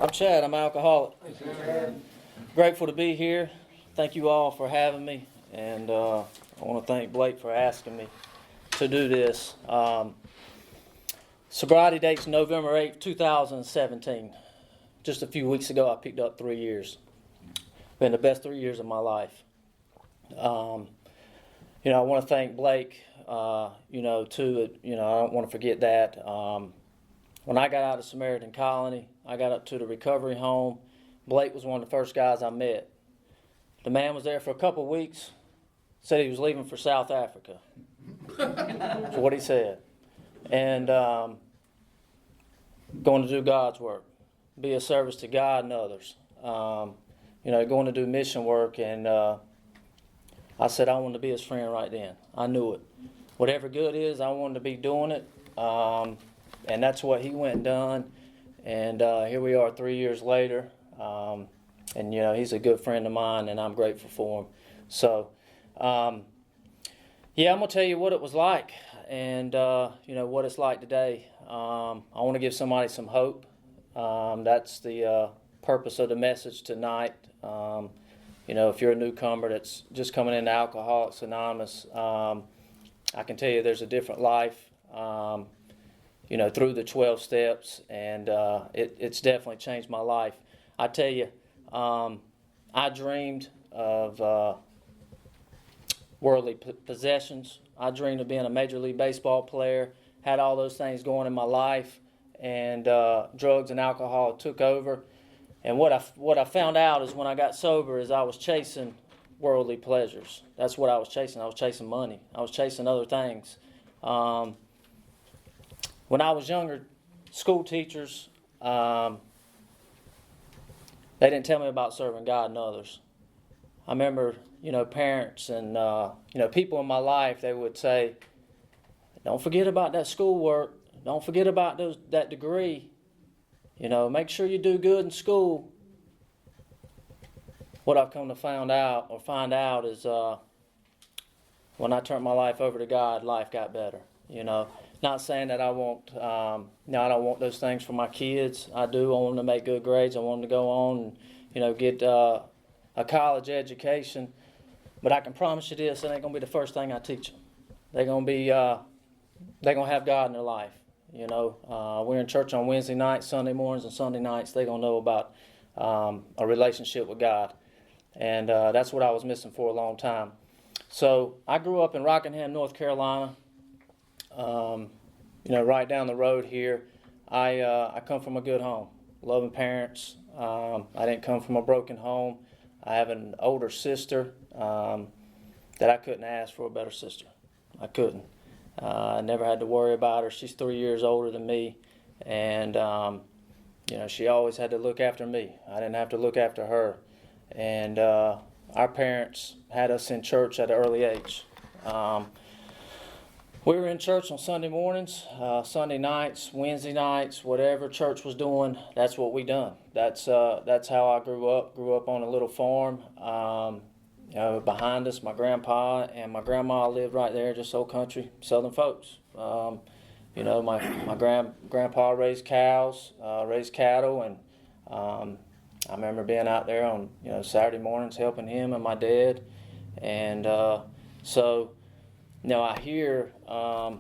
I'm Chad. I'm an alcoholic. Grateful to be here. Thank you all for having me, and I want to thank Blake for asking me to do this. Sobriety date's November 8th, 2017. Just a few weeks ago, I picked up 3 years. Been the best 3 years of my life. I want to thank Blake, too. I don't want to forget that. When I got out of Samaritan Colony, I got up to the recovery home. Blake was one of the first guys I met. The man was there for a couple of weeks, said he was leaving for South Africa. That's what he said. And going to do God's work, be a service to God and others. Going to do mission work, and I said I wanted to be his friend right then. I knew it. Whatever good is, I wanted to be doing it. And that's what he went and done. And here we are 3 years later. He's a good friend of mine, and I'm grateful for him. So, I'm going to tell you what it was like and, what it's like today. I want to give somebody some hope. That's the purpose of the message tonight. If you're a newcomer that's just coming into Alcoholics Anonymous, I can tell you there's a different life. Through the 12 steps, and it's definitely changed my life. I tell you, I dreamed of worldly possessions. I dreamed of being a Major League Baseball player, had all those things going in my life, and drugs and alcohol took over. And what I found out is when I got sober is I was chasing worldly pleasures. That's what I was chasing. I was chasing money. I was chasing other things. When I was younger, school teachers, they didn't tell me about serving God and others. I remember, parents and, people in my life, they would say, don't forget about that schoolwork. Don't forget about that degree. Make sure you do good in school. What I've come to find out is when I turned my life over to God, life got better, Not saying that I don't want those things for my kids. I do. I want them to make good grades. I want them to go on and, get a college education. But I can promise you this: it ain't gonna be the first thing I teach them. They're gonna have God in their life. We're in church on Wednesday nights, Sunday mornings, and Sunday nights. They're gonna know about a relationship with God, and that's what I was missing for a long time. So I grew up in Rockingham, North Carolina. Right down the road here. I come from a good home, loving parents. I didn't come from a broken home. I have an older sister that I couldn't ask for a better sister. I couldn't. I never had to worry about her. She's 3 years older than me, and she always had to look after me. I didn't have to look after her. And our parents had us in church at an early age. We were in church on Sunday mornings, Sunday nights, Wednesday nights, whatever church was doing, that's what we done. That's how I grew up. Grew up on a little farm. Behind us, my grandpa and my grandma lived right there, just old country, southern folks. My grandpa raised cows, raised cattle, and I remember being out there on Saturday mornings helping him and my dad, and I hear, a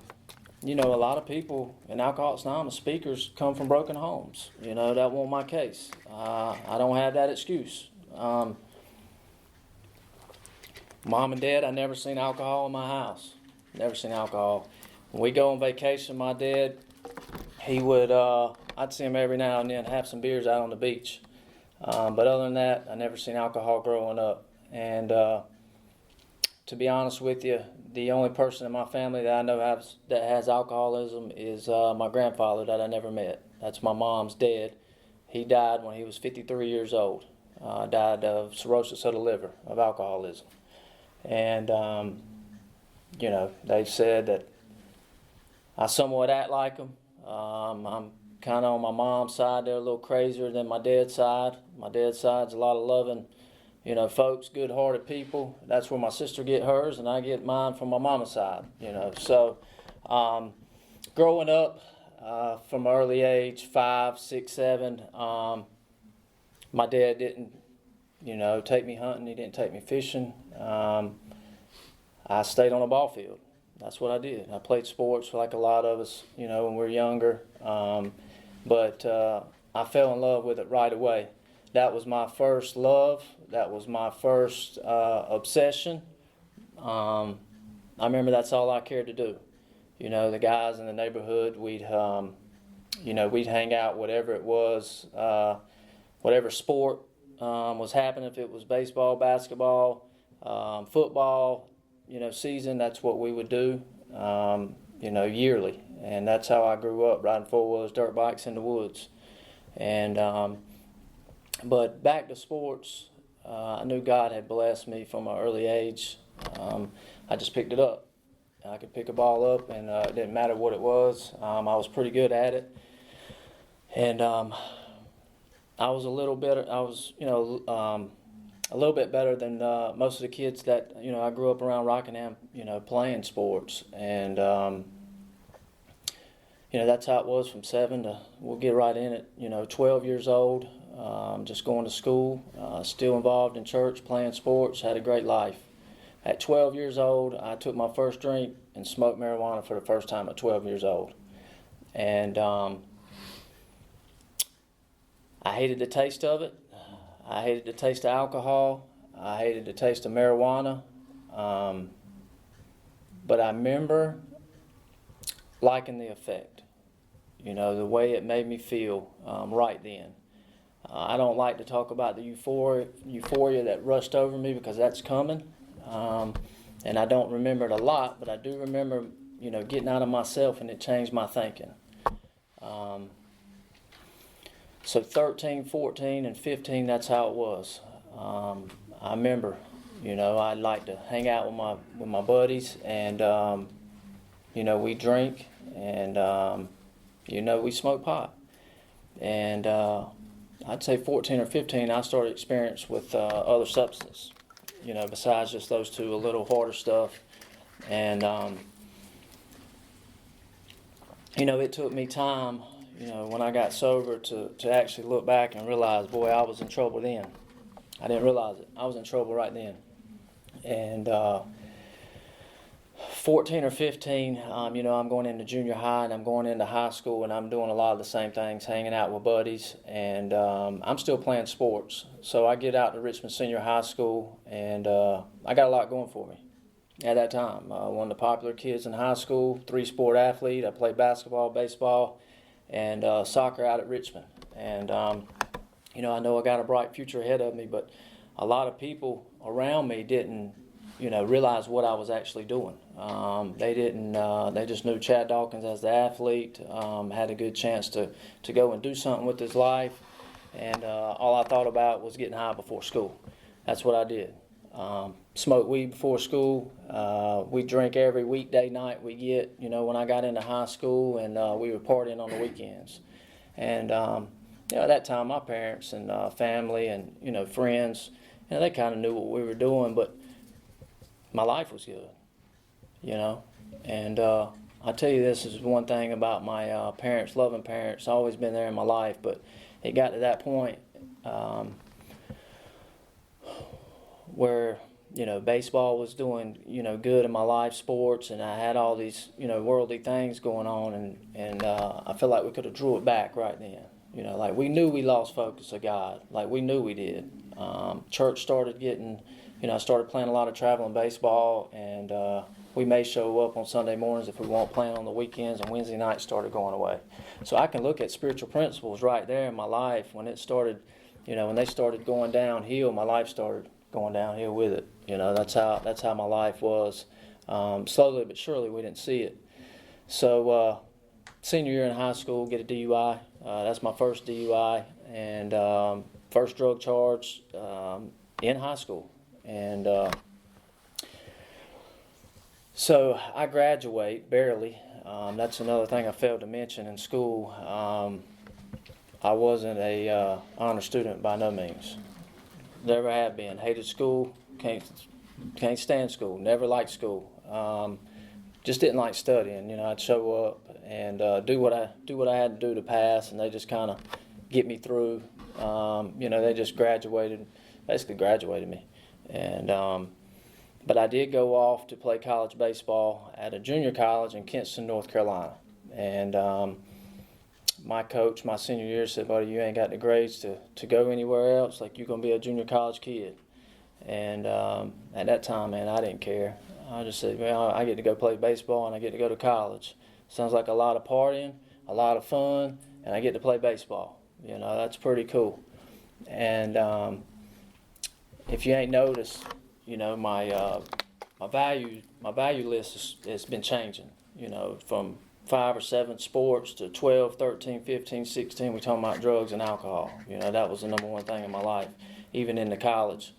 lot of people in Alcoholics Anonymous speakers come from broken homes. That wasn't my case. I don't have that excuse. Mom and Dad, I never seen alcohol in my house. Never seen alcohol. When we go on vacation, my dad, he would, I'd see him every now and then have some beers out on the beach. But other than that, I never seen alcohol growing up. And to be honest with you, the only person in my family that I know that has alcoholism is my grandfather that I never met. That's my mom's dad. He died when he was 53 years old. Died of cirrhosis of the liver, of alcoholism. And, they've said that I somewhat act like him. I'm kind of on my mom's side. They're a little crazier than my dad's side. My dad's side's a lot of loving, folks, good-hearted people. That's where my sister get hers, and I get mine from my mama's side, So, growing up from early age, 5, 6, 7, My dad didn't, take me hunting. He didn't take me fishing. I stayed on a ball field. That's what I did. I played sports like a lot of us, when we were younger. But I fell in love with it right away. That was my first love. That was my first obsession. I remember that's all I cared to do. The guys in the neighborhood, we'd hang out, whatever it was, whatever sport was happening. If it was baseball, basketball, football, season, that's what we would do, yearly. And that's how I grew up, riding four-wheelers, dirt bikes in the woods. And but back to sports, I knew God had blessed me from an early age. I just picked it up. I could pick a ball up, and it didn't matter what it was. I was pretty good at it. And I was a little better. I was, a little bit better than most of the kids that I grew up around Rockingham, playing sports. And that's how it was from 7 to, we'll get right in it, 12 years old, just going to school, still involved in church, playing sports, had a great life. At 12 years old, I took my first drink and smoked marijuana for the first time at 12 years old. And I hated the taste of it. I hated the taste of alcohol. I hated the taste of marijuana. But I remember liking the effect, the way it made me feel right then. I don't like to talk about the euphoria that rushed over me, because that's coming. And I don't remember it a lot, but I do remember, getting out of myself, and it changed my thinking. So 13, 14, and 15, that's how it was. I remember, I'd like to hang out with my buddies, and we drink, and we smoke pot. And I'd say 14 or 15, I started experience with other substances, besides just those two, a little harder stuff. And it took me time, when I got sober, to actually look back and realize, boy, I was in trouble then. I didn't realize it. I was in trouble right then. And 14 or 15, I'm going into junior high, and I'm going into high school, and I'm doing a lot of the same things, hanging out with buddies, and I'm still playing sports. So I get out to Richmond Senior High School, and I got a lot going for me at that time. One of the popular kids in high school, 3-sport athlete. I played basketball, baseball, and soccer out at Richmond. And, I know I got a bright future ahead of me, but a lot of people around me didn't, realize what I was actually doing. They didn't, they just knew Chad Dawkins as the athlete, had a good chance to go and do something with his life. And all I thought about was getting high before school. That's what I did. Smoke weed before school. We drink every weekday night we get, when I got into high school, and we were partying on the weekends. And, at that time, my parents and family and, friends, they kind of knew what we were doing, but my life was good, And I tell you, this is one thing about my parents, loving parents, always been there in my life, but it got to that point where, baseball was doing, good in my life, sports, and I had all these, worldly things going on, and I feel like we could have drew it back right then. Like we knew we lost focus of God, like we knew we did. Church started getting, I started playing a lot of traveling baseball, and we may show up on Sunday mornings if we weren't playing on the weekends, and Wednesday nights started going away. So I can look at spiritual principles right there in my life when it started, when they started going downhill, my life started going downhill with it. That's how my life was. Slowly but surely, we didn't see it. So senior year in high school, get a DUI. That's my first DUI, and first drug charge in high school. And so I graduate barely. That's another thing I failed to mention in school. I wasn't a honor student by no means. Never have been. Hated school. Can't stand school. Never liked school. Just didn't like studying. I'd show up and do what I had to do to pass, and they just kind of get me through. They just basically graduated me. And but I did go off to play college baseball at a junior college in Kinston, North Carolina. And my coach, my senior year, said, "Buddy, you ain't got the grades to go anywhere else. Like, you're going to be a junior college kid." And at that time, man, I didn't care. I just said, well, I get to go play baseball and I get to go to college. Sounds like a lot of partying, a lot of fun, and I get to play baseball. That's pretty cool. And if you ain't noticed, my value list has been changing. From 5 or 7 sports to 12, 13, 15, 16. We're talking about drugs and alcohol. That was the number one thing in my life, even in the college.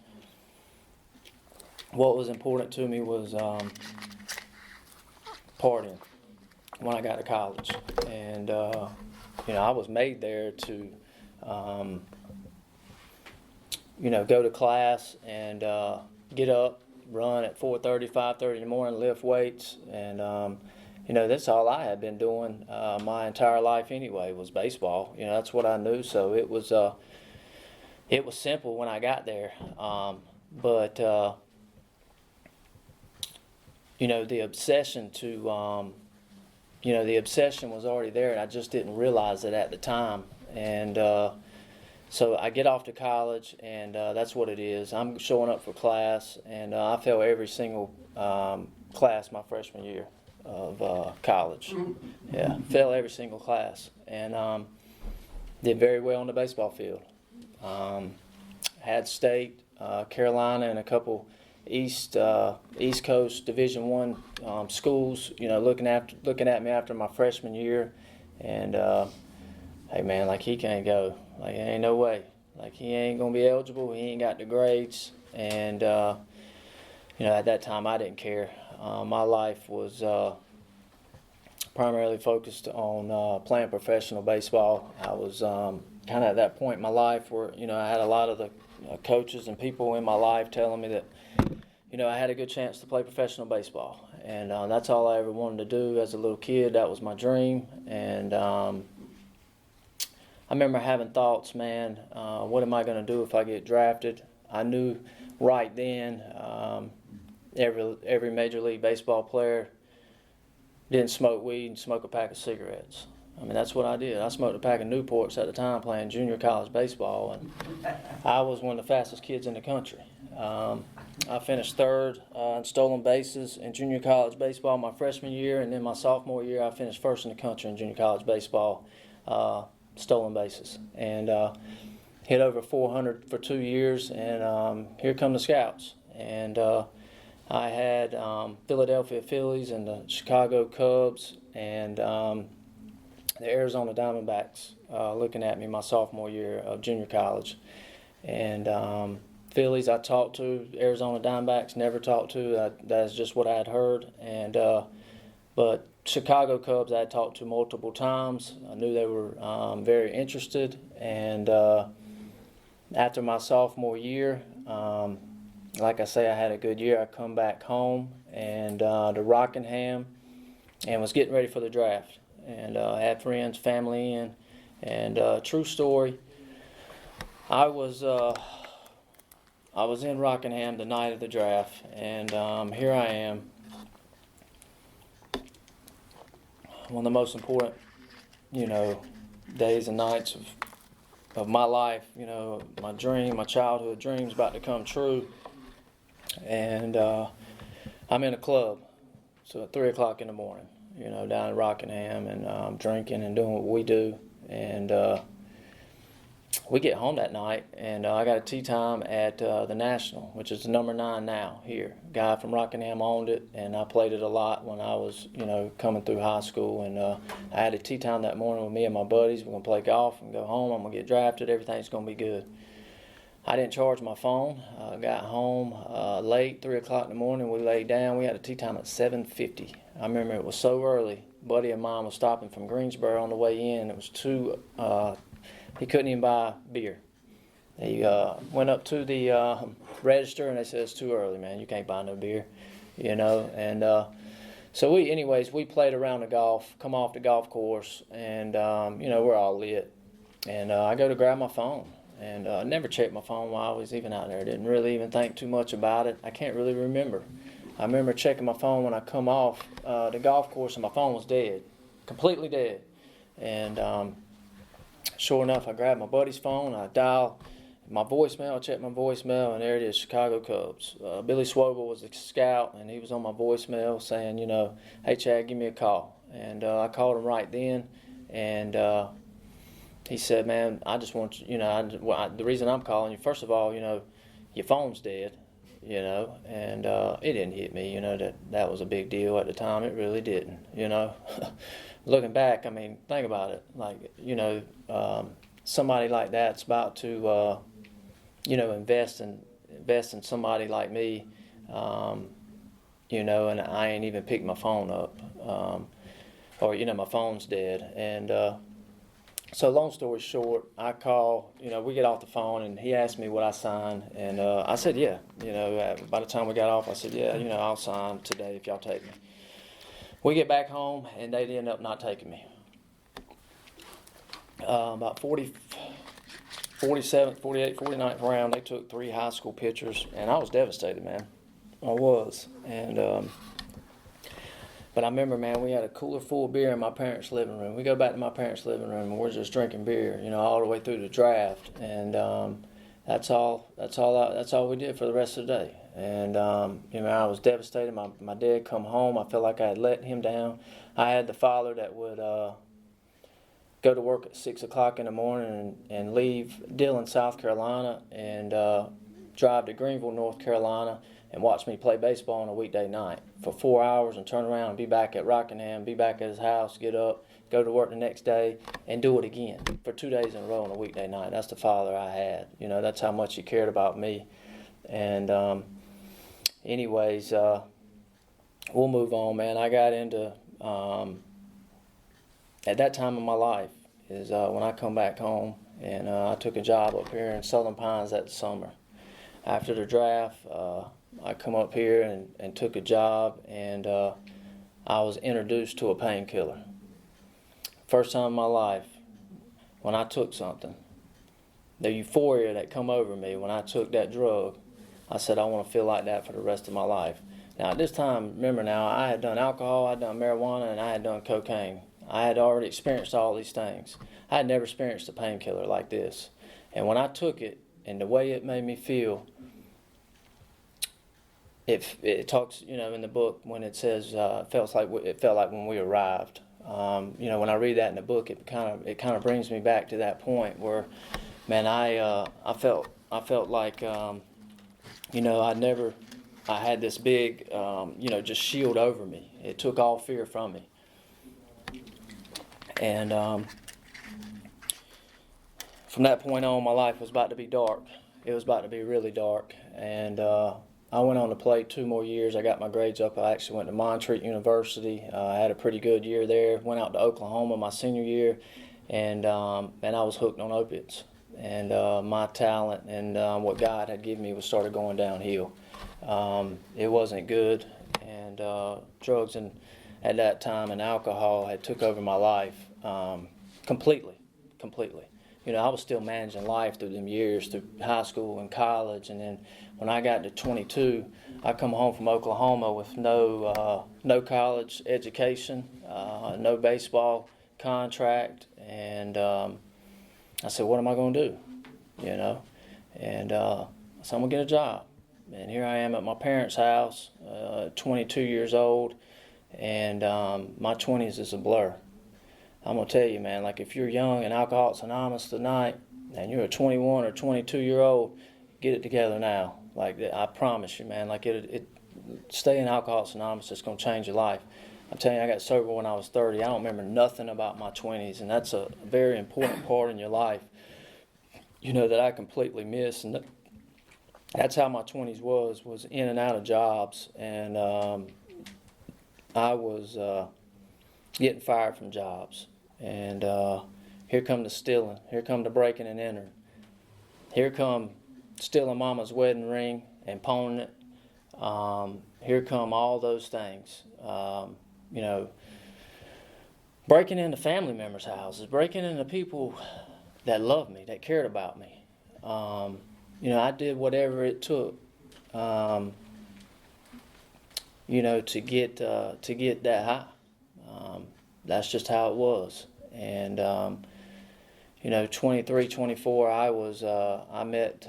What was important to me was partying when I got to college. And, I was made there to, go to class and get up, run at 4:30, 5:30 in the morning, lift weights. And, that's all I had been doing my entire life anyway, was baseball. That's what I knew. So it was simple when I got there. But the obsession the obsession was already there, and I just didn't realize it at the time. And so I get off to college, and that's what it is. I'm showing up for class, and I failed every single class my freshman year of college. Yeah, failed every single class, and did very well on the baseball field. Had state, Carolina, and a couple East Coast Division I schools, looking at me after my freshman year, and hey man, like, he can't go, like, ain't no way, like, he ain't gonna be eligible, he ain't got the grades. And at that time I didn't care. My life was primarily focused on playing professional baseball. I was kind of at that point in my life where I had a lot of the coaches and people in my life telling me that I had a good chance to play professional baseball, and that's all I ever wanted to do as a little kid. That was my dream. And I remember having thoughts, man, what am I going to do if I get drafted? I knew right then every Major League Baseball player didn't smoke weed and smoke a pack of cigarettes. I mean, that's what I did. I smoked a pack of Newports at the time playing junior college baseball, and I was one of the fastest kids in the country. I finished third in stolen bases in junior college baseball my freshman year, and then my sophomore year I finished first in the country in junior college baseball, stolen bases, and hit over 400 for 2 years. And here come the scouts, and I had Philadelphia Phillies and the Chicago Cubs and the Arizona Diamondbacks looking at me my sophomore year of junior college. And Phillies I talked to, Arizona Diamondbacks never talked to. That's just what I had heard. And but Chicago Cubs I had talked to multiple times. I knew they were very interested. And after my sophomore year, like I say, I had a good year. I come back home and to Rockingham, and was getting ready for the draft. And I had friends, family in. And true story, I was in Rockingham the night of the draft, and here I am. One of the most important, days and nights of my life. My dream, my childhood dream's about to come true. And I'm in a club, so at 3 o'clock in the morning, down in Rockingham, and drinking and doing what we do. And we get home that night, and I got a tee time at the National, which is the number 9 now here. A guy from Rockingham owned it, and I played it a lot when I was, coming through high school. And I had a tee time that morning with me and my buddies. We're going to play golf and go home. I'm going to get drafted. Everything's going to be good. I didn't charge my phone. I got home late, 3 o'clock in the morning. We laid down. We had a tee time at 7:50. I remember it was so early. A buddy of mine was stopping from Greensboro on the way in. It was he couldn't even buy beer. He went up to the register, and they said, "It's too early, man. You can't buy no beer," And so we played around the golf, come off the golf course, and we're all lit. And I go to grab my phone, and never checked my phone while I was even out there. Didn't really even think too much about it. I can't really remember. I remember checking my phone when I come off the golf course, and my phone was dead, completely dead. And sure enough, I grabbed my buddy's phone, I dial my voicemail, I checked my voicemail, and there it is, Chicago Cubs. Billy Swobel was the scout, and he was on my voicemail saying, hey, Chad, give me a call. And I called him right then, and he said, man, I just want you, the reason I'm calling you, first of all, your phone's dead, and it didn't hit me, that was a big deal at the time. It really didn't, Looking back, I mean, think about it. Like, somebody like that's about to, invest in somebody like me, and I ain't even picked my phone up, or my phone's dead. And so, long story short, I call. We get off the phone, and he asked me what I signed, and I said, yeah. By the time we got off, I said, yeah, I'll sign today if y'all take me. We get back home, and they end up not taking me. About 47th, 48th, 49th round, they took 3 high school pitchers, and I was devastated, man. I was. And but I remember, man, we had a cooler full of beer in my parents' living room. We go back to my parents' living room, and we're just drinking beer, all the way through the draft. And that's all we did for the rest of the day. And I was devastated. My dad come home. I felt like I had let him down. I had the father that would go to work at 6 o'clock in the morning and leave Dillon, South Carolina, and drive to Greenville, North Carolina, and watch me play baseball on a weekday night for 4 hours, and turn around and be back at Rockingham, be back at his house, get up, go to work the next day, and do it again for 2 days in a row on a weekday night. That's the father I had. That's how much he cared about me. And anyways, we'll move on, man. I got into, at that time in my life, is when I come back home, and I took a job up here in Southern Pines that summer. After the draft, I come up here and took a job, and I was introduced to a painkiller. First time in my life, when I took something, the euphoria that come over me when I took that drug, I said, I want to feel like that for the rest of my life. Now, at this time, remember now, I had done alcohol, I had done marijuana, and I had done cocaine. I had already experienced all these things. I had never experienced a painkiller like this. And when I took it, and the way it made me feel, it talks, in the book when it says it felt like when we arrived. When I read that in the book, it kind of brings me back to that point where, man, I felt like I had this big just shield over me. It took all fear from me. And from that point on, my life was about to be dark. It was about to be really dark. And I went on to play 2 more years. I got my grades up. I actually went to Montreat University. I had a pretty good year there. Went out to Oklahoma my senior year, and I was hooked on opiates. And my talent and what God had given me was started going downhill. It wasn't good, and drugs at that time and alcohol had took over my life completely. I was still managing life through them years, through high school and college, and then when I got to 22, I come home from Oklahoma with no college education, no baseball contract, and I said, what am I going to do? And so I'm going to get a job. And here I am at my parents' house, 22 years old, and my 20s is a blur. I'm going to tell you, man, like if you're young and Alcoholics Anonymous tonight, and you're a 21 or 22-year-old, get it together now. Like, I promise you, man, like staying Alcoholics Anonymous is going to change your life. I'm telling you, I got sober when I was 30. I don't remember nothing about my 20s, and that's a very important part in your life, that I completely miss. And that's how my 20s was in and out of jobs, and I was getting fired from jobs. And here come the stealing. Here come the breaking and entering. Here come stealing mama's wedding ring and pawning it. Here come all those things. Breaking into family members' houses, breaking into people that loved me, that cared about me. I did whatever it took, to get that high. That's just how it was. And 23, 24, I met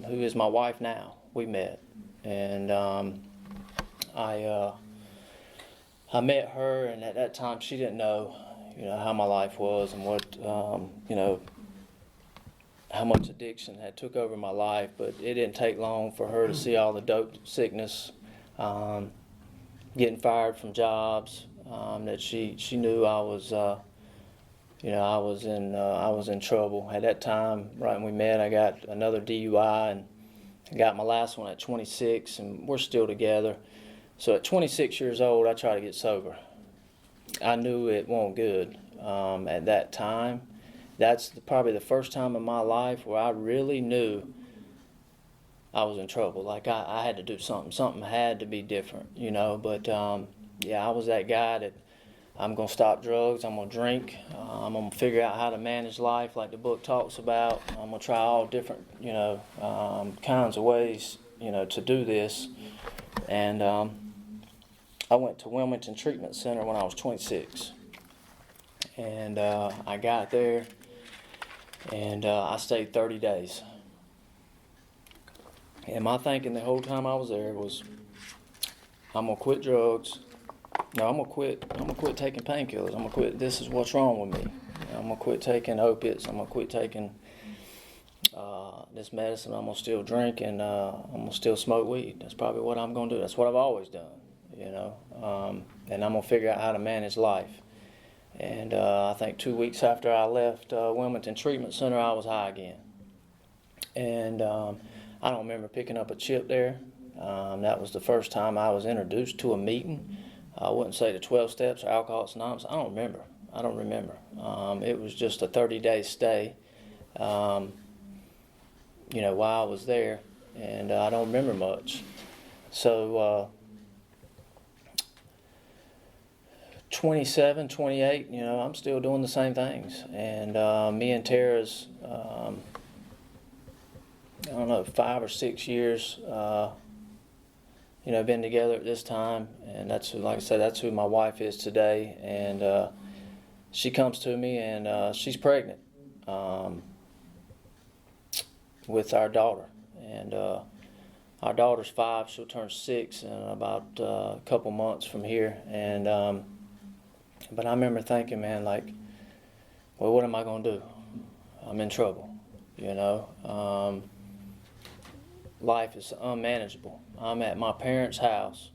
who is my wife now. We met, and I met her, and at that time she didn't know, how my life was and what, how much addiction had took over my life. But it didn't take long for her to see all the dope sickness, getting fired from jobs, that she knew I was, I was in trouble. At that time, right when we met, I got another DUI, and I got my last one at 26, and we're still together. So at 26 years old, I tried to get sober. I knew it wasn't good at that time. That's probably the first time in my life where I really knew I was in trouble. Like I had to do something. Something had to be different, But I was that guy that I'm going to stop drugs. I'm going to drink. I'm going to figure out how to manage life like the book talks about. I'm going to try all different, kinds of ways, to do this. And I went to Wilmington Treatment Center when I was 26. And I got there, and I stayed 30 days. And my thinking the whole time I was there was, I'm going to quit drugs. No, I'm gonna quit taking painkillers. I'm gonna quit. This is what's wrong with me. I'm gonna quit taking opiates. I'm gonna quit taking this medicine. I'm gonna still drink, and I'm gonna still smoke weed. That's probably what I'm gonna do. That's what I've always done, and I'm gonna figure out how to manage life. And I think 2 weeks after I left Wilmington Treatment Center, I was high again. And I don't remember picking up a chip there. That was the first time I was introduced to a meeting. I wouldn't say the 12 steps or Alcoholics Anonymous. I don't remember. It was just a 30-day stay, while I was there, and I don't remember much. So 27, 28, I'm still doing the same things. And me and Tara's, 5 or 6 years, been together at this time, and that's, like I said, that's who my wife is today. And she comes to me, and she's pregnant with our daughter. And our daughter's 5; she'll turn 6 in about a couple months from here. And but I remember thinking, man, like, well, what am I gonna do? I'm in trouble, Life is unmanageable. I'm at my parents' house,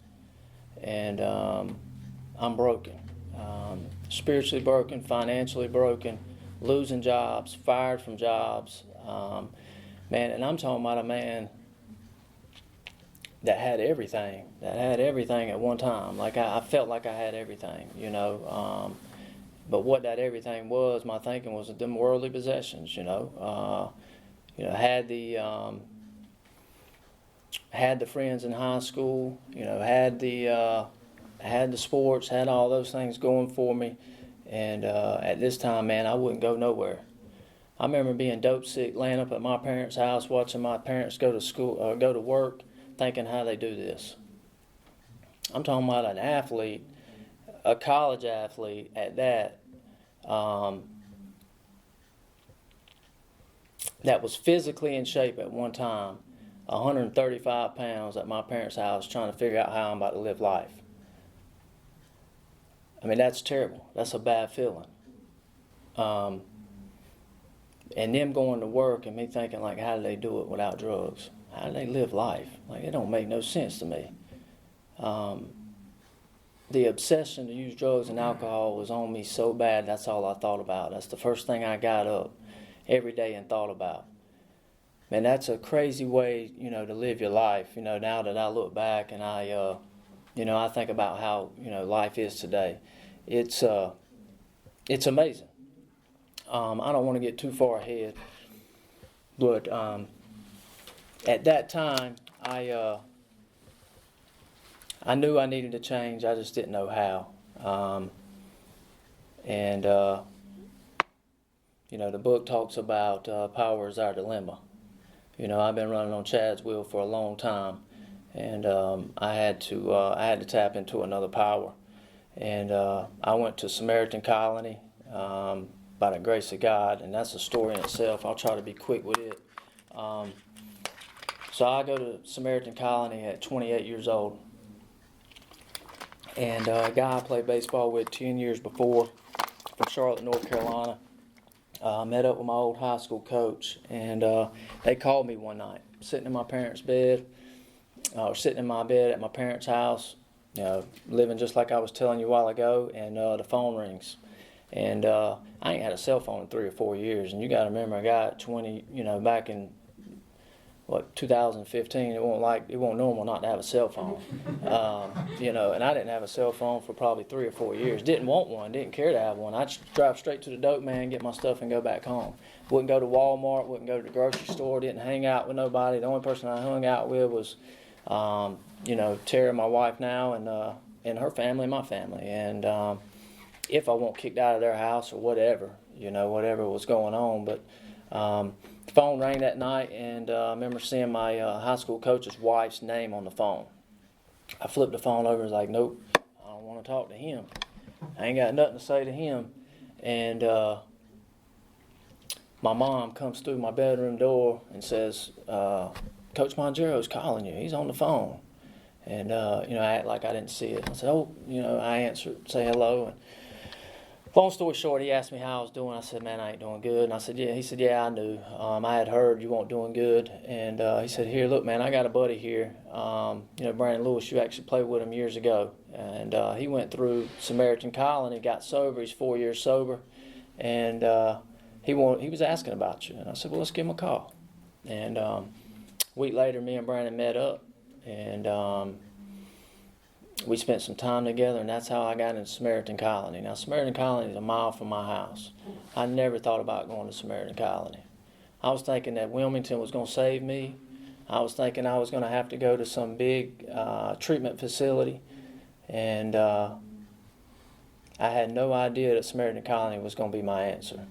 and I'm broken. Spiritually broken, financially broken, losing jobs, fired from jobs. And I'm talking about a man that had everything at one time. Like I felt like I had everything, but what that everything was, my thinking was them worldly possessions, had the friends in high school, had the sports, had all those things going for me. And at this time, man, I wouldn't go nowhere. I remember being dope sick, laying up at my parents' house, watching my parents go to school, go to work, thinking how they do this. I'm talking about an athlete, a college athlete at that, that was physically in shape at one time, 135 pounds at my parents' house, trying to figure out how I'm about to live life. I mean, that's terrible. That's a bad feeling. And them going to work and me thinking, like, how do they do it without drugs? How do they live life? Like, it don't make no sense to me. The obsession to use drugs and alcohol was on me so bad, that's all I thought about. That's the first thing I got up every day and thought about. Man, that's a crazy way, to live your life. Now that I look back and I think about how, life is today. It's amazing. I don't want to get too far ahead, but at that time, I knew I needed to change. I just didn't know how. The book talks about power is our dilemma. I've been running on Chad's wheel for a long time, and I had to tap into another power. And I went to Samaritan Colony by the grace of God, and that's a story in itself. I'll try to be quick with it. So I go to Samaritan Colony at 28 years old. And a guy I played baseball with 10 years before from Charlotte, North Carolina, met up with my old high school coach. And they called me one night, sitting in my parents' bed, or sitting in my bed at my parents' house, living just like I was telling you a while ago, and the phone rings. And I ain't had a cell phone in 3 or 4 years. And you got to remember, a guy at 20, back in 2015, it wasn't normal not to have a cell phone. And I didn't have a cell phone for probably 3 or 4 years. Didn't want one, didn't care to have one. I'd drive straight to the dope man, get my stuff, and go back home. Wouldn't go to Walmart, wouldn't go to the grocery store, didn't hang out with nobody. The only person I hung out with was, Tara, my wife now, and her family, my family. And if I won't kicked out of their house or whatever, whatever was going on. But the phone rang that night, and I remember seeing my high school coach's wife's name on the phone. I flipped the phone over and was like, nope, I don't want to talk to him. I ain't got nothing to say to him. And my mom comes through my bedroom door and says, Coach Mongero's calling you. He's on the phone. And, I act like I didn't see it. I said, I answered, say hello. And long story short, he asked me how I was doing. I said, man, I ain't doing good. And I said, yeah. He said, yeah, I knew. I had heard you weren't doing good. And he said, here, look, man, I got a buddy here. Brandon Lewis, you actually played with him years ago. And he went through Samaritan Colony, got sober. He's 4 years sober. And he was asking about you. And I said, well, let's give him a call. And a week later, me and Brandon met up. And we spent some time together, and that's how I got into Samaritan Colony. Now, Samaritan Colony is a mile from my house. I never thought about going to Samaritan Colony. I was thinking that Wilmington was going to save me. I was thinking I was going to have to go to some big treatment facility. And I had no idea that Samaritan Colony was going to be my answer.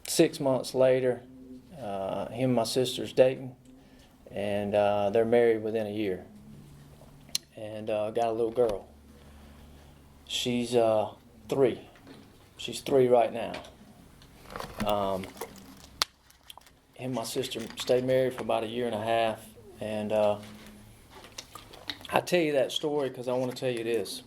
6 months later, him and my sister's dating. And they're married within a year. And got a little girl. She's 3. She's 3 right now. Him and my sister stayed married for about a year and a half. And I tell you that story because I want to tell you this.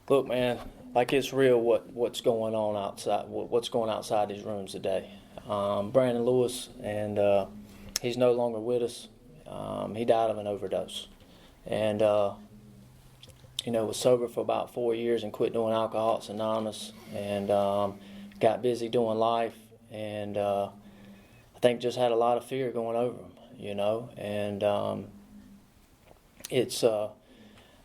Look, man, like it's real what's going on outside, what's going outside these rooms today. Brandon Lewis, and he's no longer with us. He died of an overdose. And, was sober for about 4 years and quit doing Alcoholics Anonymous, and got busy doing life, and I think just had a lot of fear going over him, and it's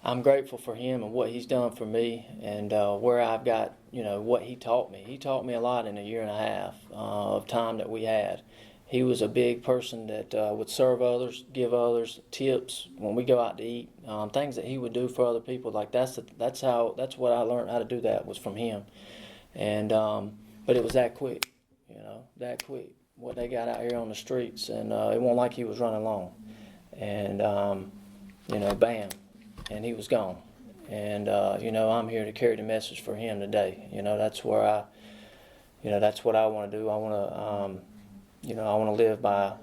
I'm grateful for him and what he's done for me, and where I've got, what he taught me. He taught me a lot in a year and a half of time that we had. He was a big person that would serve others, give others tips when we go out to eat, things that he would do for other people. Like that's what I learned how to do. That was from him, and but it was that quick, that quick. What they got out here on the streets, and it wasn't like he was running long, and bam. And he was gone. And, I'm here to carry the message for him today. That's where that's what I want to do. I want to, I want to live by,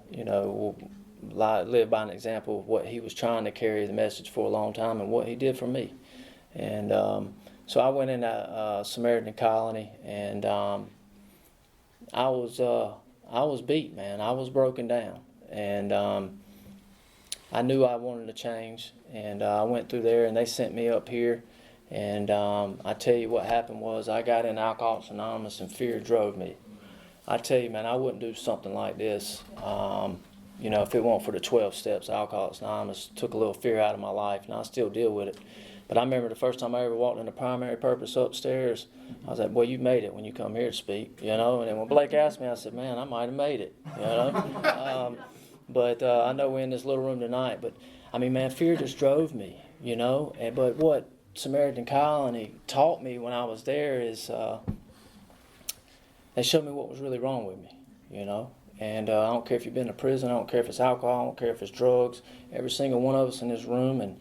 live by an example of what he was trying to carry the message for a long time and what he did for me. And so I went into Samaritan Colony, and I was beat, man. I was broken down. And I knew I wanted to change, and I went through there, and they sent me up here, and I tell you what happened was I got in Alcoholics Anonymous, and fear drove me. I tell you, man, I wouldn't do something like this, if it weren't for the 12 steps. Alcoholics Anonymous took a little fear out of my life, and I still deal with it. But I remember the first time I ever walked in the primary purpose upstairs, I was like, boy, you made it when you come here to speak, And then when Blake asked me, I said, man, I might have made it, But I know we're in this little room tonight. But, man, fear just drove me, But what Samaritan Colony taught me when I was there is they showed me what was really wrong with me, you know. And I don't care if you've been to prison, I don't care if it's alcohol, I don't care if it's drugs. Every single one of us in this room, and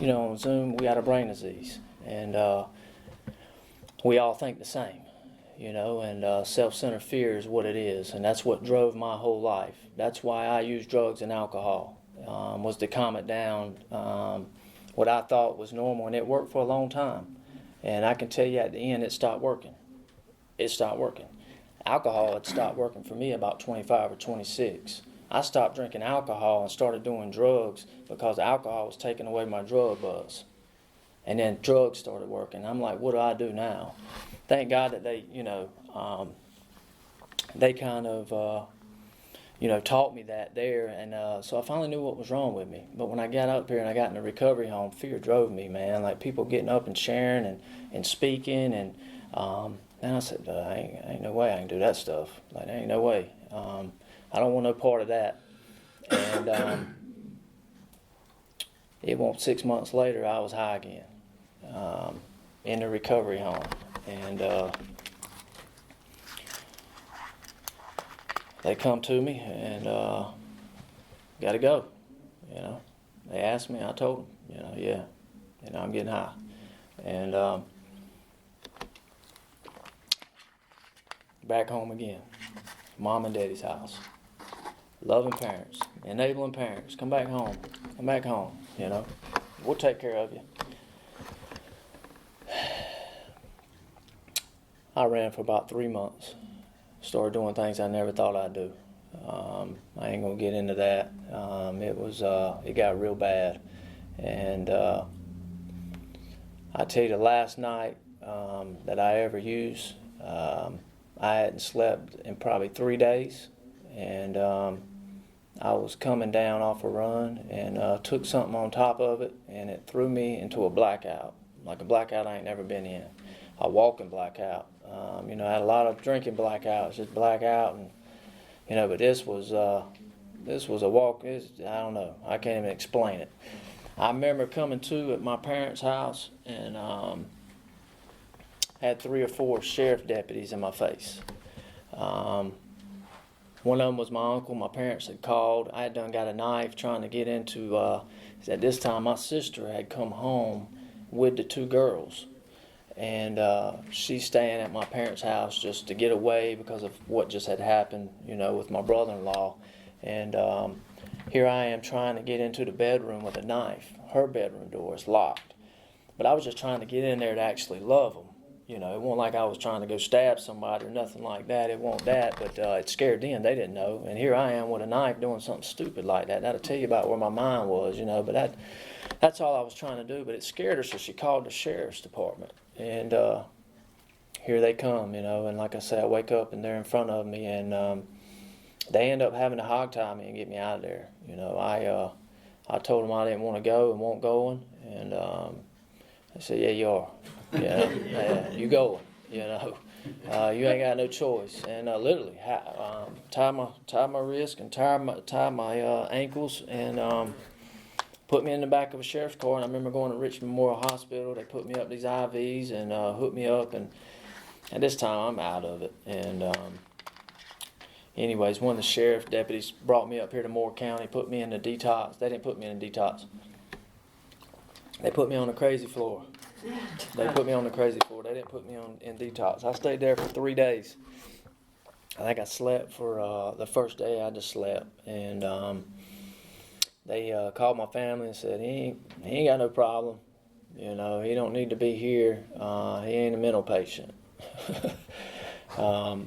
you know, on Zoom, we got a brain disease, and we all think the same, you know. And self-centered fear is what it is, and that's what drove my whole life. That's why I used drugs and alcohol, was to calm it down. What I thought was normal, and it worked for a long time. And I can tell you at the end, it stopped working. It stopped working. Alcohol had stopped working for me about 25 or 26. I stopped drinking alcohol and started doing drugs because alcohol was taking away my drug buzz. And then drugs started working. I'm like, what do I do now? Thank God that they, you know, they kind of, you know, taught me that there. And so I finally knew what was wrong with me. But when I got up here and I got in a recovery home, fear drove me, man. Like people getting up and sharing and speaking. And then I said, ain't no way I can do that stuff. Like, there ain't no way. I don't want no part of that. And it won't 6 months later, I was high again in the recovery home. And they come to me and got to go, you know. They asked me, I told them, you know, yeah, you know, I'm getting high. And back home again, mom and daddy's house. Loving parents, enabling parents, come back home, you know. We'll take care of you. I ran for about 3 months. Started doing things I never thought I'd do. I ain't gonna get into that. It got real bad. And I tell you, the last night that I ever used, I hadn't slept in probably 3 days. And I was coming down off a run and took something on top of it, and it threw me into a blackout, like a blackout I ain't never been in, a walking blackout. You know, I had a lot of drinking blackouts, just blackout, and you know, but this was a walk. I don't know, I can't even explain it. I remember coming to at my parents' house and had 3 or 4 sheriff deputies in my face. One of them was my uncle. My parents had called. I had done got a knife trying to get into, at this time my sister had come home with the 2 girls. And she's staying at my parents' house just to get away because of what just had happened, you know, with my brother-in-law. And here I am trying to get into the bedroom with a knife. Her bedroom door is locked. But I was just trying to get in there to actually love them. You know, it wasn't like I was trying to go stab somebody or nothing like that. It wasn't that, but it scared them. They didn't know. And here I am with a knife doing something stupid like that. That'll tell you about where my mind was, you know. But that's all I was trying to do. But it scared her, so she called the sheriff's department. And here they come, you know. And like I said, I wake up and they're in front of me. And they end up having to hogtie me and get me out of there. You know, I told them I didn't want to go and won't going. And they said, yeah, you are. Yeah, you going, you know. You ain't got no choice. And literally tie my wrist and tie my ankles and put me in the back of a sheriff's car. And I remember going to Richmond Memorial Hospital. They put me up these IVs and hooked me up. And at this time, I'm out of it. And anyways, one of the sheriff deputies brought me up here to Moore County, put me in the detox. They didn't put me in the detox. They put me on the crazy floor. They put me on the crazy floor. They didn't put me in detox. I stayed there for 3 days. I think I slept for the first day. I just slept, and they called my family and said he ain't got no problem. You know, he don't need to be here. He ain't a mental patient. Well,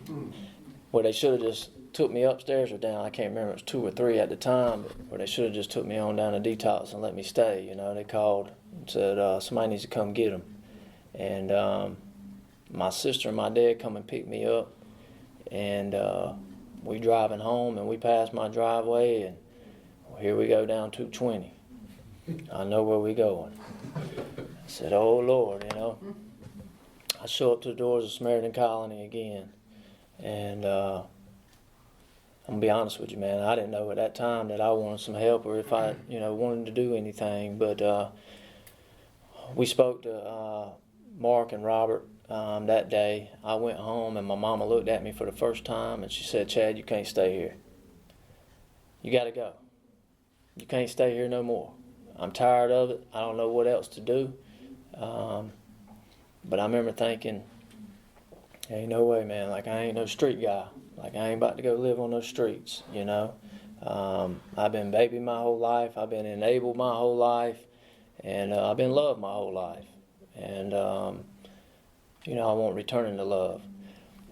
they should have just took me upstairs or down. I can't remember. It was 2 or 3 at the time. But they should have just took me on down to detox and let me stay. You know, they called and said somebody needs to come get him. And my sister and my dad come and pick me up. And we driving home, and we pass my driveway, and here we go down 220. I know where we going. I said, oh, Lord, you know. I show up to the doors of Samaritan Colony again. And I'm going to be honest with you, man. I didn't know at that time that I wanted some help or if I, you know, wanted to do anything. But we spoke to Mark and Robert, that day, I went home and my mama looked at me for the first time and she said, "Chad, you can't stay here. You got to go. You can't stay here no more. I'm tired of it. I don't know what else to do." But I remember thinking, ain't no way, man. Like, I ain't no street guy. Like, I ain't about to go live on those streets, you know. I've been babied my whole life. I've been enabled my whole life. And I've been loved my whole life. And, you know, I won't return to love.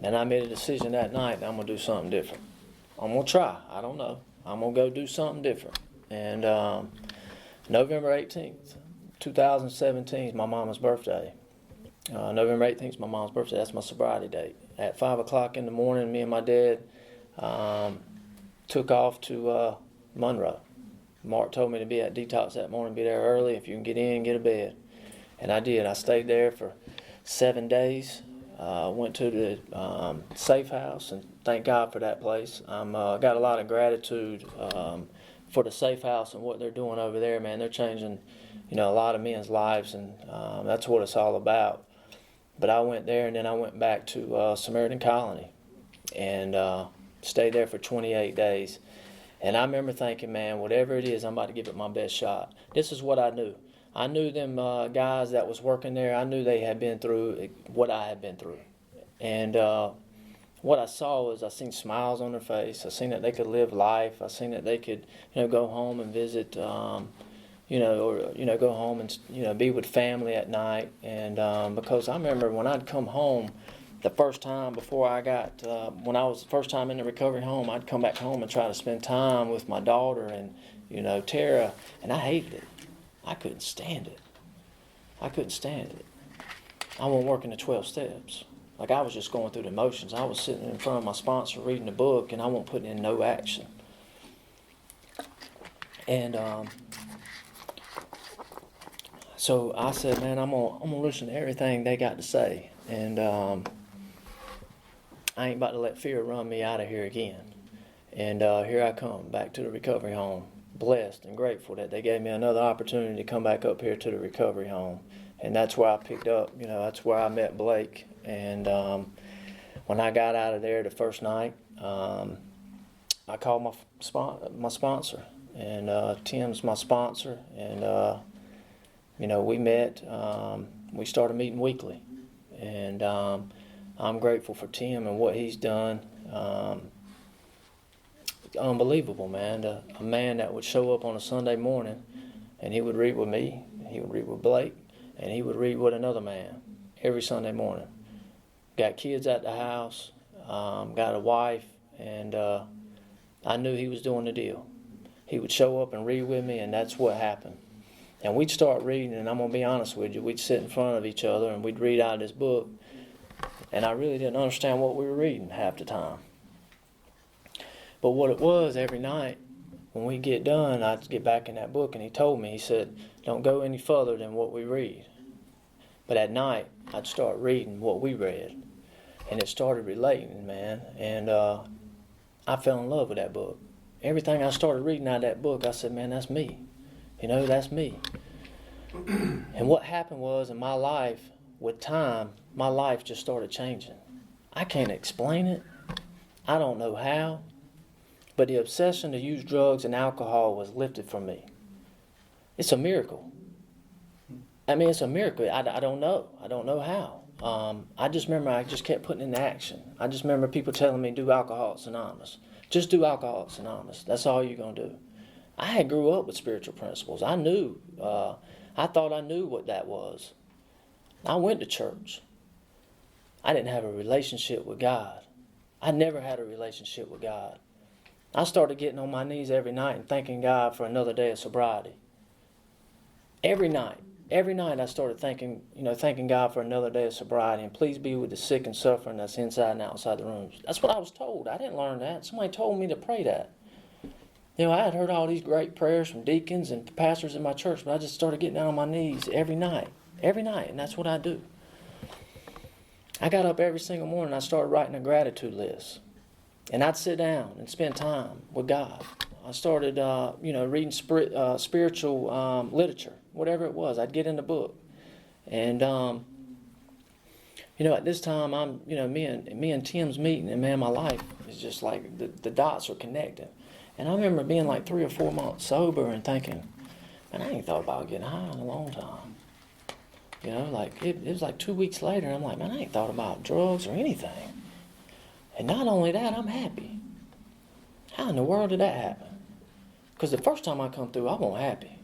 And I made a decision that night that I'm going to do something different. I'm going to try. I don't know. I'm going to go do something different. And November 18th, 2017 is my mama's birthday. November 18th is my mom's birthday. That's my sobriety date. At 5 o'clock in the morning, me and my dad took off to Monroe. Mark told me to be at detox that morning, be there early. If you can get in, get a bed. And I did. I stayed there for 7 days. Went to the safe house, and thank God for that place. Got a lot of gratitude for the safe house and what they're doing over there, man. They're changing, you know, a lot of men's lives, and that's what it's all about. But I went there, and then I went back to Samaritan Colony and stayed there for 28 days. And I remember thinking, man, whatever it is, I'm about to give it my best shot. This is what I knew. I knew them guys that was working there. I knew they had been through what I had been through. And what I saw was I seen smiles on their face. I seen that they could live life. I seen that they could, you know, go home and visit, you know, or, you know, go home and, you know, be with family at night. And because I remember when I'd come home the first time before I got, when I was the first time in the recovery home, I'd come back home and try to spend time with my daughter and, you know, Tara, and I hated it. I couldn't stand it. I couldn't stand it. I wasn't working the 12 steps. Like, I was just going through the motions. I was sitting in front of my sponsor reading the book, and I wasn't putting in no action. And so I said, man, I'm gonna listen to everything they got to say. And I ain't about to let fear run me out of here again. And here I come back to the recovery home, blessed and grateful that they gave me another opportunity to come back up here to the recovery home. And that's where I picked up, you know, that's where I met Blake. And when I got out of there the first night, I called my sponsor. And Tim's my sponsor. And, you know, we met, we started meeting weekly. And I'm grateful for Tim and what he's done. It's unbelievable, man. A man that would show up on a Sunday morning and he would read with me, he would read with Blake, and he would read with another man every Sunday morning. Got kids at the house, got a wife, and I knew he was doing the deal. He would show up and read with me, and that's what happened. And we'd start reading, and I'm going to be honest with you, we'd sit in front of each other and we'd read out of this book, and I really didn't understand what we were reading half the time. But what it was, every night when we get done, I'd get back in that book, and he told me, he said, don't go any further than what we read. But at night, I'd start reading what we read, and it started relating, man, and I fell in love with that book. Everything I started reading out of that book, I said, man, that's me. You know, that's me. And what happened was, in my life, with time, my life just started changing. I can't explain it. I don't know how. But the obsession to use drugs and alcohol was lifted from me. It's a miracle. I mean, it's a miracle. I don't know. I don't know how. I just remember I just kept putting it into action. I just remember people telling me, do Alcoholics Anonymous. Just do Alcoholics Anonymous. That's all you're going to do. I had grew up with spiritual principles. I knew. I thought I knew what that was. I went to church. I didn't have a relationship with God. I never had a relationship with God. I started getting on my knees every night and thanking God for another day of sobriety. Every night I started thanking God for another day of sobriety, and please be with the sick and suffering that's inside and outside the rooms. That's what I was told. I didn't learn that. Somebody told me to pray that. You know, I had heard all these great prayers from deacons and pastors in my church, but I just started getting down on my knees every night, and that's what I do. I got up every single morning and I started writing a gratitude list. And I'd sit down and spend time with God. I started, reading spiritual literature, whatever it was. I'd get in the book. And At this time, me and Tim's meeting, and man, my life is just like the dots are connected. And I remember being like 3 or 4 months sober and thinking, man, I ain't thought about getting high in a long time. It was like 2 weeks later, and I'm like, man, I ain't thought about drugs or anything. And not only that, I'm happy. How in the world did that happen? Because the first time I come through, I wasn't happy.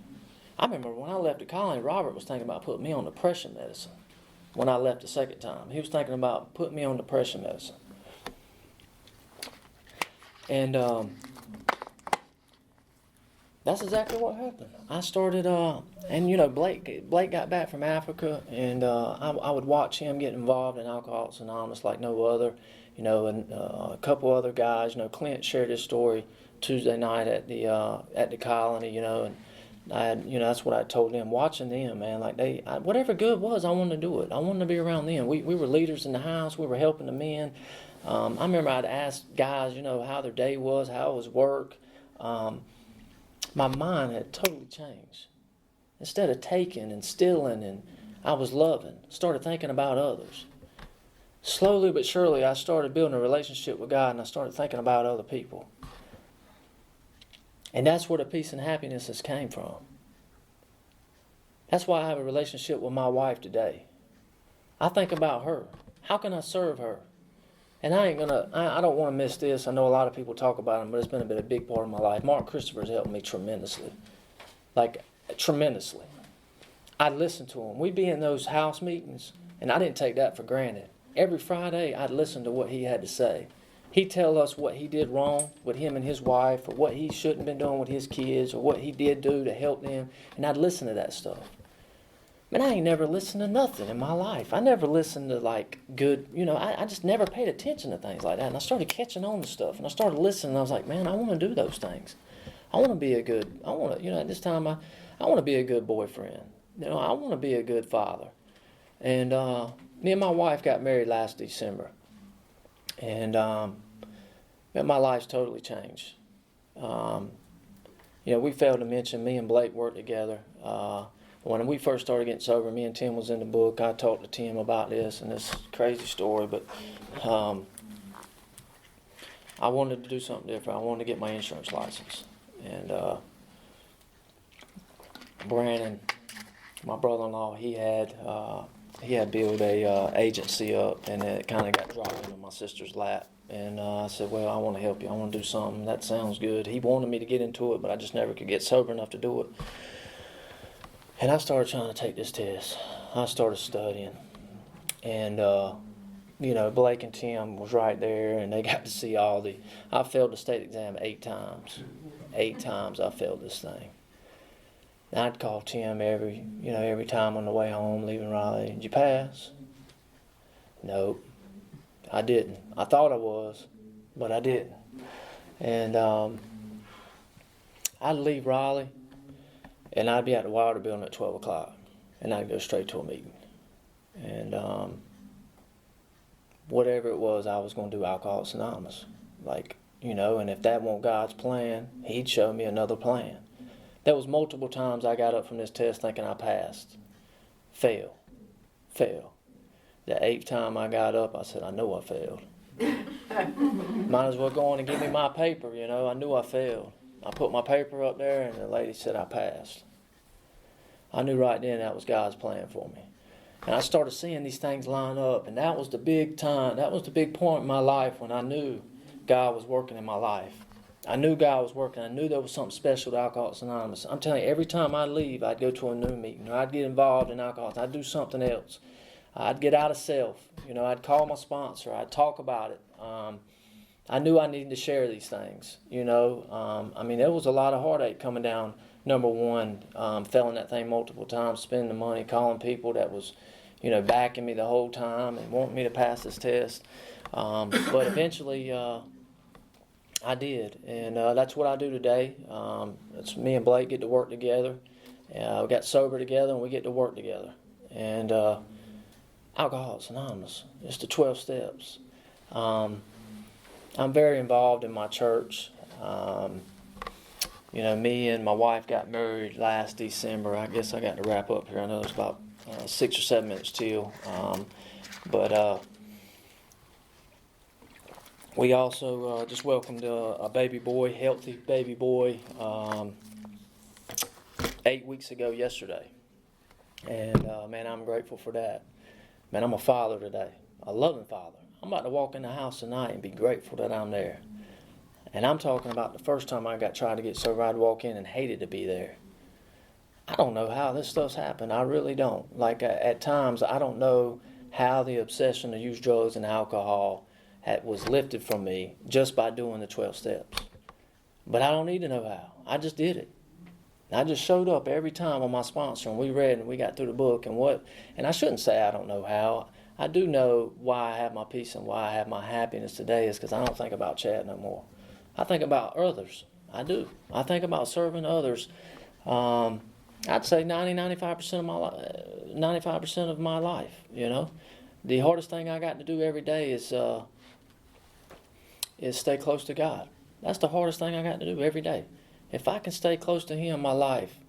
I remember when I left the colony, Robert was thinking about putting me on depression medicine. When I left the second time, he was thinking about putting me on depression medicine. And that's exactly what happened. I started, Blake got back from Africa, and I would watch him get involved in Alcoholics Anonymous like no other, and a couple other guys. Clint shared his story Tuesday night at the colony, and that's what I told them. Watching them, man, whatever good was, I wanted to do it. I wanted to be around them. We were leaders in the house. We were helping the men. I remember I'd ask guys, how their day was, how it was work. My mind had totally changed. Instead of taking and stealing, and I was loving, started thinking about others. Slowly but surely, I started building a relationship with God, and I started thinking about other people. And that's where the peace and happiness has came from. That's why I have a relationship with my wife today. I think about her. How can I serve her? And I don't want to miss this. I know a lot of people talk about him, but it's been a big part of my life. Mark Christopher's helped me tremendously. Tremendously. I'd listen to him. We'd be in those house meetings, and I didn't take that for granted. Every Friday, I'd listen to what he had to say. He'd tell us what he did wrong with him and his wife, or what he shouldn't have been doing with his kids, or what he did do to help them, and I'd listen to that stuff. Man, I ain't never listened to nothing in my life. I never listened to good, I just never paid attention to things like that. And I started catching on to stuff, and I started listening, and I was like, man, I want to do those things. I want to be at this time, I want to be a good boyfriend. I want to be a good father. And me and my wife got married last December. And my life's totally changed. We failed to mention me and Blake worked together. When we first started getting sober, me and Tim was in the book. I talked to Tim about this and this crazy story, but I wanted to do something different. I wanted to get my insurance license. And Brandon, my brother-in-law, he had built a agency up, and it kind of got dropped into my sister's lap. And I said, well, I want to help you. I want to do something. That sounds good. He wanted me to get into it, but I just never could get sober enough to do it. And I started trying to take this test. I started studying. And, Blake and Tim was right there, and they got to see I failed the state exam 8 times. 8 times I failed this thing. And I'd call Tim every time on the way home, leaving Raleigh. Did you pass? Nope, I didn't. I thought I was, but I didn't. And I'd leave Raleigh, and I'd be at the water building at 12 o'clock, and I'd go straight to a meeting. And whatever it was, I was going to do Alcoholics Anonymous. And if that wasn't God's plan, he'd show me another plan. There was multiple times I got up from this test thinking I passed. Fail. The 8th time I got up, I said, I know I failed. Might as well go on and give me my paper, I knew I failed. I put my paper up there, and the lady said I passed. I knew right then that was God's plan for me. And I started seeing these things line up, and that was the big time. That was the big point in my life when I knew God was working in my life. I knew God was working. I knew there was something special to Alcoholics Anonymous. I'm telling you, every time I'd leave, I'd go to a new meeting, or I'd get involved in Alcoholics. I'd do something else. I'd get out of self. I'd call my sponsor. I'd talk about it. I knew I needed to share these things. There was a lot of heartache coming down. Number one, failing that thing multiple times, spending the money, calling people that was, backing me the whole time and wanting me to pass this test. But eventually, I did, and that's what I do today. It's me and Blake get to work together. We got sober together, and we get to work together. And Alcoholics Anonymous, it's the 12 steps. I'm very involved in my church. Me and my wife got married last December. I guess I got to wrap up here. I know it's about 6 or 7 minutes till. But we also just welcomed a baby boy, healthy baby boy, 8 weeks ago yesterday. And man, I'm grateful for that. Man, I'm a father today, a loving father. I'm about to walk in the house tonight and be grateful that I'm there. And I'm talking about the first time I tried to get sober, I'd walk in and hated to be there. I don't know how this stuff's happened. I really don't. Like at times, I don't know how the obsession to use drugs and alcohol was lifted from me just by doing the 12 steps. But I don't need to know how. I just did it. I just showed up every time on my sponsor, and we read and we got through the book and I shouldn't say I don't know how. I do know why I have my peace and why I have my happiness today is because I don't think about Chad no more. I think about others. I do. I think about serving others. I'd say 95% of my 95% of my life. You know, the hardest thing I got to do every day is stay close to God. That's the hardest thing I got to do every day. If I can stay close to Him, my life,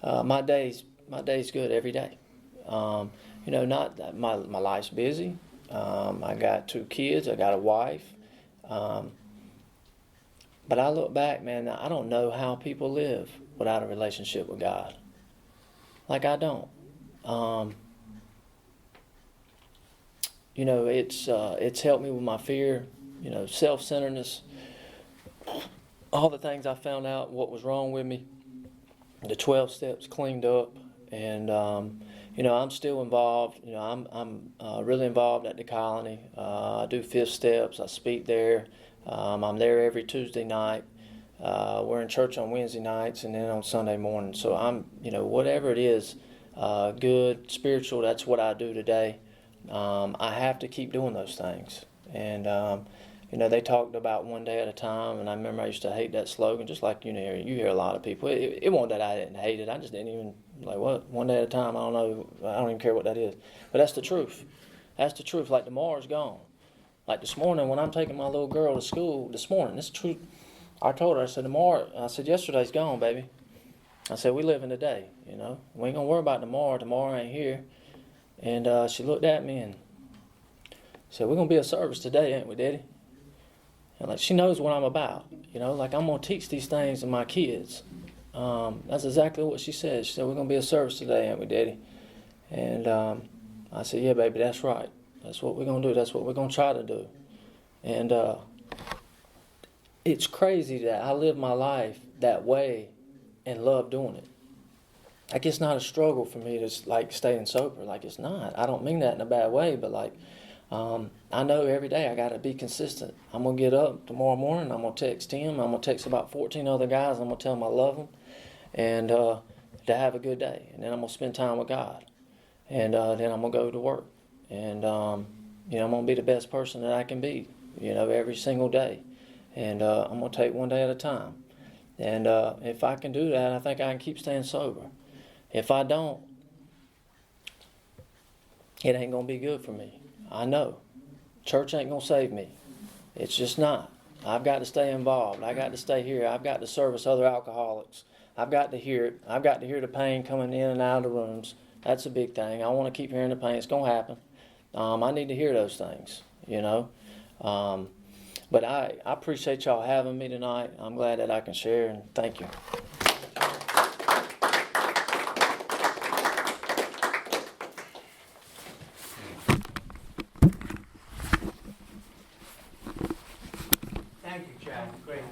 my day's good every day. You know, not my life's busy. I got 2 kids. I got a wife. But I look back, man, I don't know how people live without a relationship with God. Like I don't. You know, it's helped me with my fear, you know, self-centeredness, all the things I found out what was wrong with me, the 12 steps cleaned up, and you know, I'm still involved. You know, I'm really involved at the colony. I do 5th steps. I speak there. I'm there every Tuesday night. We're in church on Wednesday nights and then on Sunday morning. So I'm, you know, whatever it is, good, spiritual, that's what I do today. I have to keep doing those things. And, you know, they talked about one day at a time, and I remember I used to hate that slogan, just like you hear a lot of people. It wasn't that I didn't hate it. I just didn't even, like, what? One day at a time, I don't know. I don't even care what that is. But that's the truth. That's the truth. Like, tomorrow's gone. Like this morning, when I'm taking my little girl to school, this morning, this truth, I told her, I said, yesterday's gone, baby. I said, we live in the day, you know. We ain't going to worry about tomorrow. Tomorrow ain't here. And she looked at me and said, we're going to be of service today, ain't we, Daddy? And like, she knows what I'm about, you know. Like, I'm going to teach these things to my kids. That's exactly what she said. She said, we're going to be of service today, ain't we, Daddy? And I said, yeah, baby, that's right. That's what we're going to do. That's what we're going to try to do. And it's crazy that I live my life that way and love doing it. Like, it's not a struggle for me to, like, staying sober. Like, it's not. I don't mean that in a bad way, but, like, I know every day I got to be consistent. I'm going to get up tomorrow morning. I'm going to text Tim. I'm going to text about 14 other guys. I'm going to tell them I love them and to have a good day. And then I'm going to spend time with God. And then I'm going to go to work. And, you know, I'm going to be the best person that I can be, you know, every single day. And I'm going to take one day at a time. And if I can do that, I think I can keep staying sober. If I don't, it ain't going to be good for me. I know. Church ain't going to save me. It's just not. I've got to stay involved. I got to stay here. I've got to service other alcoholics. I've got to hear it. I've got to hear the pain coming in and out of the rooms. That's a big thing. I want to keep hearing the pain. It's going to happen. I need to hear those things, you know. But I appreciate y'all having me tonight. I'm glad that I can share, and thank you. Thank you, Chad. Great.